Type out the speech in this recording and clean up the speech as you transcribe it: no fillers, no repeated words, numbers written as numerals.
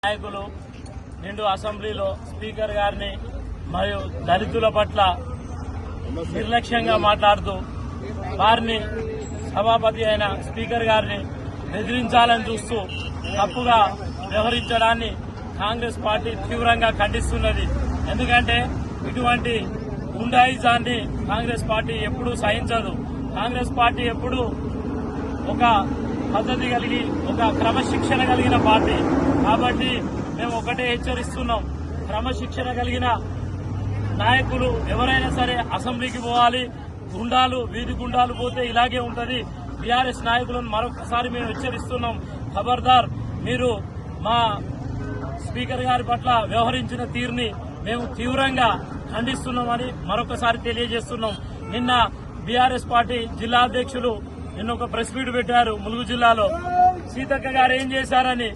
నాయకులు నిండు అసెంబ్లీలో స్పీకర్ గారిని మరియు దళితుల పట్ల నిర్లక్ష్యంగా మాట్లాడుతూ వారిని సభాపతి అయిన స్పీకర్ గారిని బెదిరించాలని చూస్తూ తప్పుగా వ్యవహరించడాన్ని కాంగ్రెస్ పార్టీ తీవ్రంగా ఖండిస్తున్నది. ఎందుకంటే ఇటువంటి గుండాయిజాన్ని కాంగ్రెస్ పార్టీ ఎప్పుడూ సహించదు. కాంగ్రెస్ పార్టీ ఎప్పుడూ ఒక పద్ధతి కలిగి ఒక క్రమశిక్షణ కలిగిన పార్టీ. కాబట్టి మేము ఒకటే హెచ్చరిస్తున్నాం, క్రమశిక్షణ కలిగిన నాయకులు ఎవరైనా సరే అసెంబ్లీకి పోవాలి. గుండాలు వీధి గుండాలు పోతే ఇలాగే ఉంటది. టీఆర్ఎస్ నాయకులను మరొకసారి మేము హెచ్చరిస్తున్నాం, ఖబర్దార్, మీరు మా స్పీకర్ గారి పట్ల వ్యవహరించిన తీరుని మేము తీవ్రంగా ఖండిస్తున్నామని మరొకసారి తెలియజేస్తున్నాం. నిన్న బీఆర్ఎస్ పార్టీ జిల్లా అధ్యక్షులు నిన్న ఒక ప్రెస్ మీట్ పెట్టారు ములుగు జిల్లాలో. సీతక్క గారు ఏం చేశారని